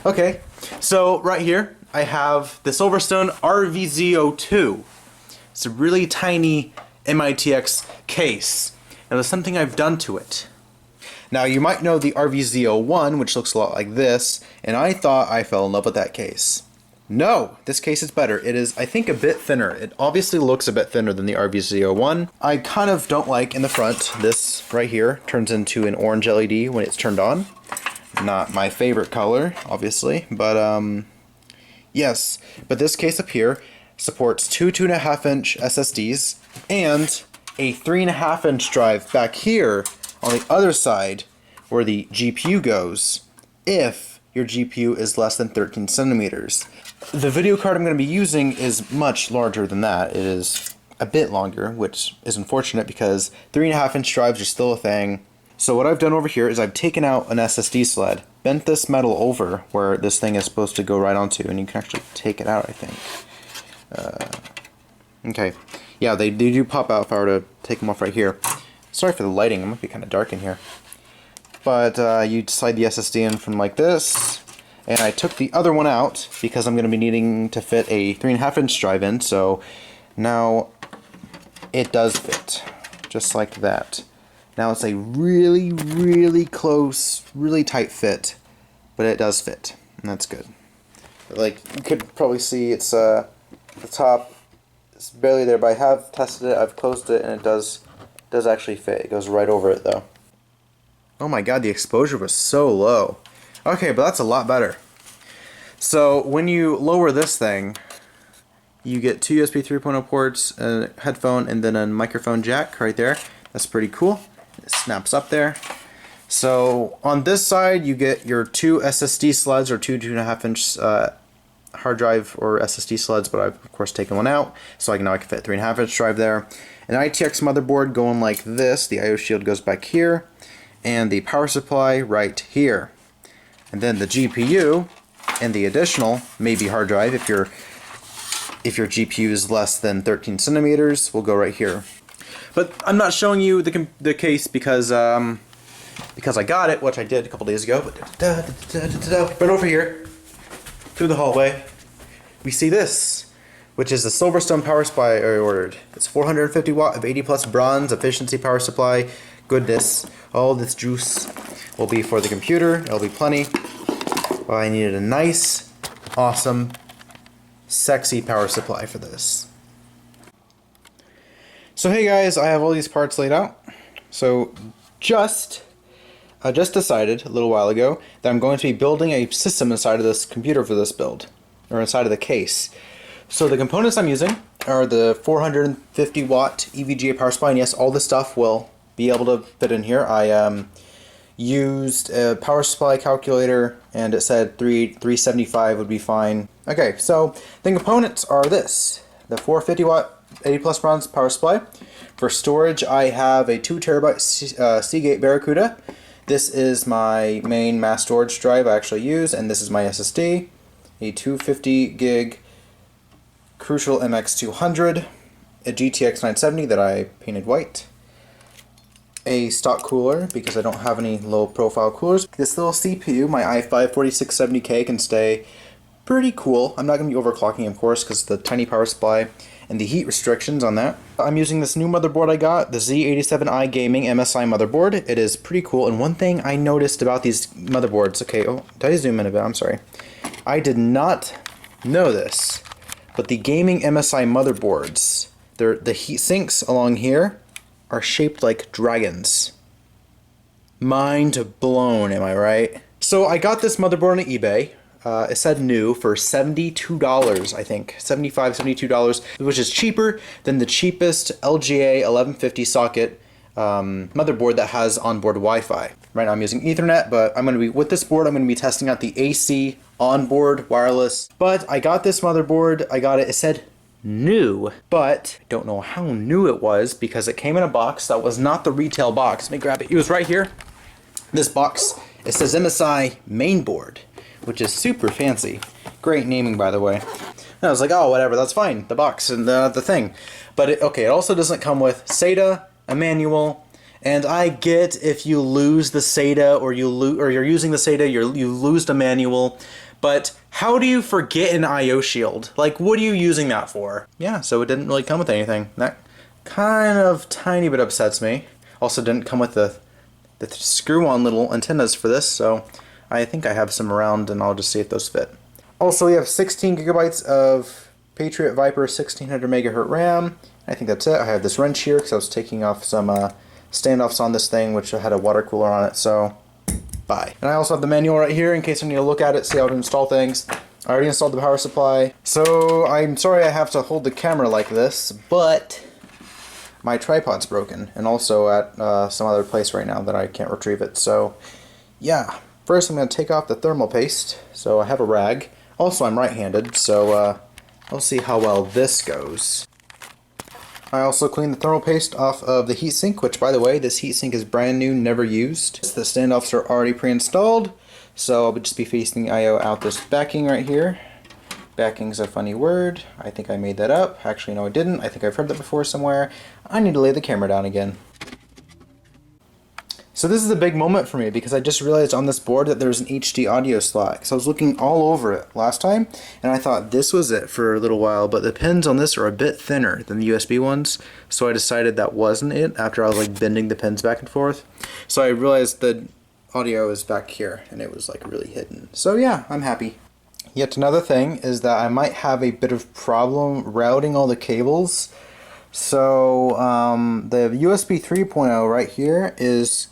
Okay, so right here I have the Silverstone rvz02. It's a really tiny MITx case. Now there's something I've done to it. Now you might know the rvz01, which looks a lot like this, and I thought I fell in love with that case. No, this case is better. It is, I think, a bit thinner. It obviously looks a bit thinner than the rvz01. I kind of don't like in the front, this right here turns into an orange LED when it's turned on. Not my favorite color, obviously, but yes. But this case up here supports two 2.5-inch SSDs and a 3.5-inch drive back here on the other side where the GPU goes, if your GPU is less than 13 centimeters. The video card I'm going to be using is much larger than that. It is a bit longer, which is unfortunate because 3.5-inch drives are still a thing. So what I've done over here is I've taken out an SSD sled, bent this metal over where this thing is supposed to go right onto, and you can actually take it out, I think. Okay, yeah, they do pop out if I were to take them off right here. Sorry for the lighting, it might be kind of dark in here. But you slide the SSD in from like this, and I took the other one out because I'm going to be needing to fit a 3.5-inch drive in, so now it does fit, just like that. Now it's a really, really close, really tight fit, but it does fit, and that's good. Like, you could probably see it's the top is barely there, but I have tested it, I've closed it, and it does actually fit. It goes right over it though. Oh my god, the exposure was so low. Okay, but that's a lot better. So when you lower this thing, you get two USB 3.0 ports, a headphone, and then a microphone jack right there. That's pretty cool. It snaps up there. So on this side, you get your two SSD sleds, or two 2.5-inch hard drive or SSD sleds, but I've of course taken one out, so now I can fit a 3.5-inch drive there. An ITX motherboard going like this. The IO shield goes back here, and the power supply right here. And then the GPU and the additional, maybe hard drive, if your GPU is less than 13 centimeters, will go right here. But I'm not showing you the case because I got it, which I did a couple days ago. But right over here, through the hallway, we see this, which is the Silverstone power supply I ordered. It's 450 watt of 80 plus bronze efficiency power supply. Goodness, all this juice will be for the computer. It'll be plenty. Well, I needed a nice, awesome, sexy power supply for this. So hey guys, I have all these parts laid out. So I just decided a little while ago that I'm going to be building a system inside of this computer for this build, or inside of the case. So the components I'm using are the 450 watt EVGA power supply, and yes, all this stuff will be able to fit in here. I used a power supply calculator, and it said 375 would be fine. Okay, so the components are this: the 450 watt 80 plus bronze power supply. For storage, I have a 2 terabyte Seagate Barracuda. This is my main mass storage drive I actually use, and this is my SSD. A 250 gig Crucial MX200, a GTX 970 that I painted white, a stock cooler because I don't have any low profile coolers. This little CPU, my i5 4670K, can stay pretty cool. I'm not going to be overclocking, of course, because the tiny power supply and the heat restrictions on that. I'm using this new motherboard I got, the Z87i Gaming MSI motherboard. It is pretty cool, and one thing I noticed about these motherboards, okay, oh, did I zoom in a bit? I'm sorry. I did not know this, but the gaming MSI motherboards, the heat sinks along here are shaped like dragons. Mind blown, am I right? So I got this motherboard on eBay. It said new for $72, I think. $75, $72, which is cheaper than the cheapest LGA 1150 socket motherboard that has onboard Wi-Fi. Right now I'm using Ethernet, but with this board I'm going to be testing out the AC onboard wireless. But I got this motherboard, it said new, but I don't know how new it was because it came in a box that was not the retail box. Let me grab it. It was right here. This box, it says MSI mainboard, which is super fancy. Great naming, by the way. And I was like, oh, whatever, that's fine. The box and the thing. But it also doesn't come with SATA, a manual, And I get if you lose the SATA or you're using the SATA, you lose the manual. But how do you forget an IO shield? Like, what are you using that for? Yeah, so it didn't really come with anything. That kind of tiny bit upsets me. Also didn't come with the screw-on little antennas for this, so I think I have some around and I'll just see if those fit. Also, we have 16 gigabytes of Patriot Viper 1600 megahertz RAM. I think that's it. I have this wrench here because I was taking off some standoffs on this thing, which had a water cooler on it, so bye. And I also have the manual right here in case I need to look at it, see how to install things. I already installed the power supply, so I'm sorry I have to hold the camera like this, but my tripod's broken, and also at some other place right now that I can't retrieve it, so yeah. First I'm going to take off the thermal paste, so I have a rag. Also I'm right-handed, so we'll see how well this goes. I also cleaned the thermal paste off of the heatsink, which by the way, this heatsink is brand new, never used. The standoffs are already pre-installed, so I'll just be facing the I/O out this backing right here. Backing's a funny word. I think I made that up. Actually, no I didn't. I think I've heard that before somewhere. I need to lay the camera down again. So this is a big moment for me because I just realized on this board that there's an HD audio slot. So I was looking all over it last time and I thought this was it for a little while, but the pins on this are a bit thinner than the USB ones. So I decided that wasn't it after I was like bending the pins back and forth. So I realized the audio is back here and it was like really hidden. So yeah, I'm happy. Yet another thing is that I might have a bit of problem routing all the cables. So the USB 3.0 right here is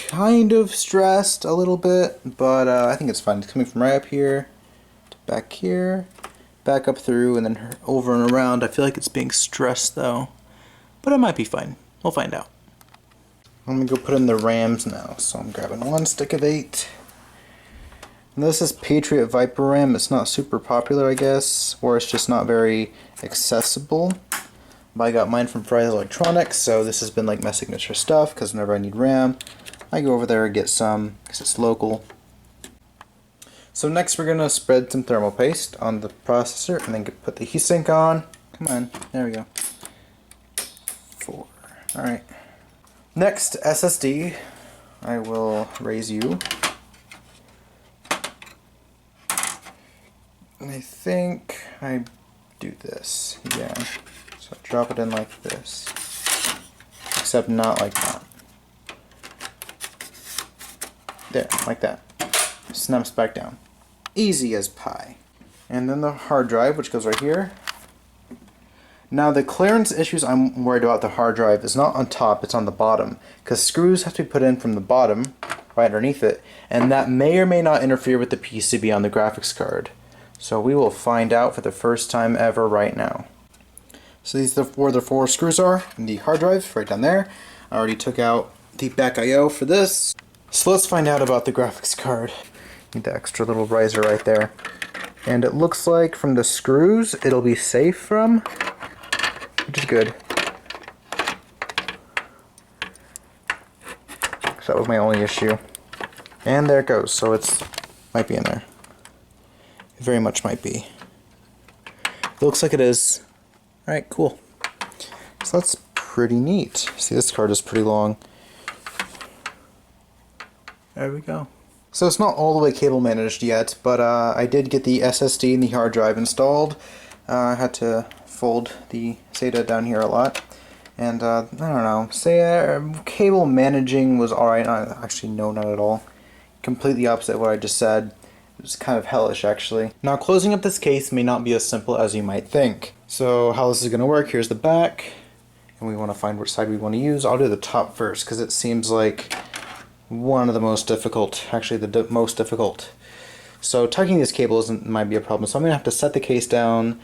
kind of stressed a little bit, but I think it's fine. It's coming from right up here to back here, back up through, and then over and around. I feel like it's being stressed though, but it might be fine. We'll find out. I'm gonna go put in the RAMs now, so I'm grabbing one stick of 8. And this is Patriot Viper RAM. It's not super popular, I guess, or it's just not very accessible. But I got mine from Fry's Electronics, so this has been like my signature stuff because whenever I need RAM, I go over there and get some because it's local. So next we're going to spread some thermal paste on the processor and then put the heatsink on. Come on, there we go. 4. Alright. Next, SSD. I will raise you. I think I do this, yeah. So drop it in like this, except not like that. There, like that. Snaps back down. Easy as pie. And then the hard drive, which goes right here. Now the clearance issues I'm worried about the hard drive is not on top, it's on the bottom. Because screws have to be put in from the bottom, right underneath it, and that may or may not interfere with the PCB on the graphics card. So we will find out for the first time ever right now. So these are where the 4 screws are in the hard drive, right down there. I already took out the back I/O for this. So let's find out about the graphics card. Need the extra little riser right there. And it looks like from the screws it'll be safe from, which is good. So that was my only issue. And there it goes, so it's might be in there. It very much might be. It looks like it is. Alright, cool. So that's pretty neat. See, this card is pretty long. There we go. So it's not all the way cable managed yet, but I did get the SSD and the hard drive installed. I had to fold the SATA down here a lot. And I don't know, cable managing was alright. Actually, no, not at all. Completely opposite of what I just said. It was kind of hellish, actually. Now, closing up this case may not be as simple as you might think. So how this is going to work, here's the back. And we want to find which side we want to use. I'll do the top first, because it seems like one of the most difficult, actually the most difficult. So tucking this cable might be a problem, so I'm going to have to set the case down.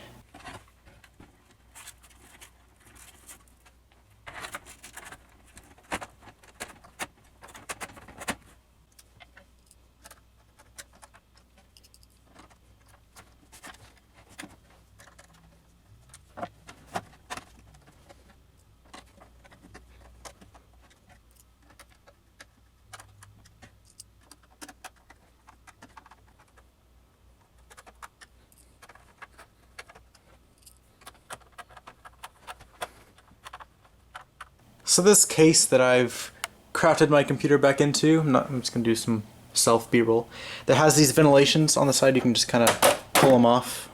So this case that I've crafted my computer back into. I'm just gonna do some self B-roll. That has these ventilations on the side. You can just kind of pull them off,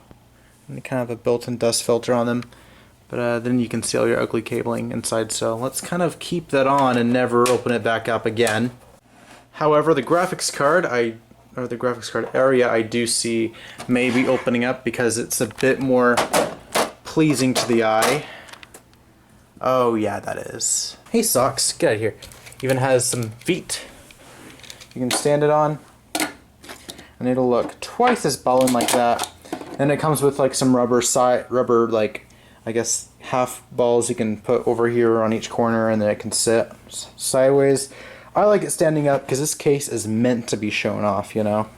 and they kind of have a built-in dust filter on them. But then you can see all your ugly cabling inside. So let's kind of keep that on and never open it back up again. However, the graphics card, or the graphics card area, I do see maybe opening up because it's a bit more pleasing to the eye. Oh yeah, that is. Hey socks, get out of here. Even has some feet you can stand it on, and it'll look twice as ballin' like that. And it comes with like some rubber like, I guess, half balls you can put over here on each corner, and then it can sit sideways. I like it standing up because this case is meant to be shown off, you know.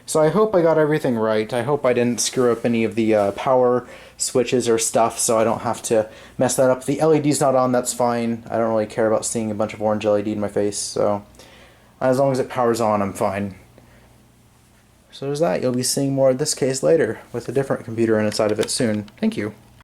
So I hope I got everything right. I hope I didn't screw up any of the power switches or stuff, so I don't have to mess that up. If the LED's not on, that's fine. I don't really care about seeing a bunch of orange LED in my face, so as long as it powers on, I'm fine. So there's that. You'll be seeing more of this case later with a different computer inside of it soon. Thank you.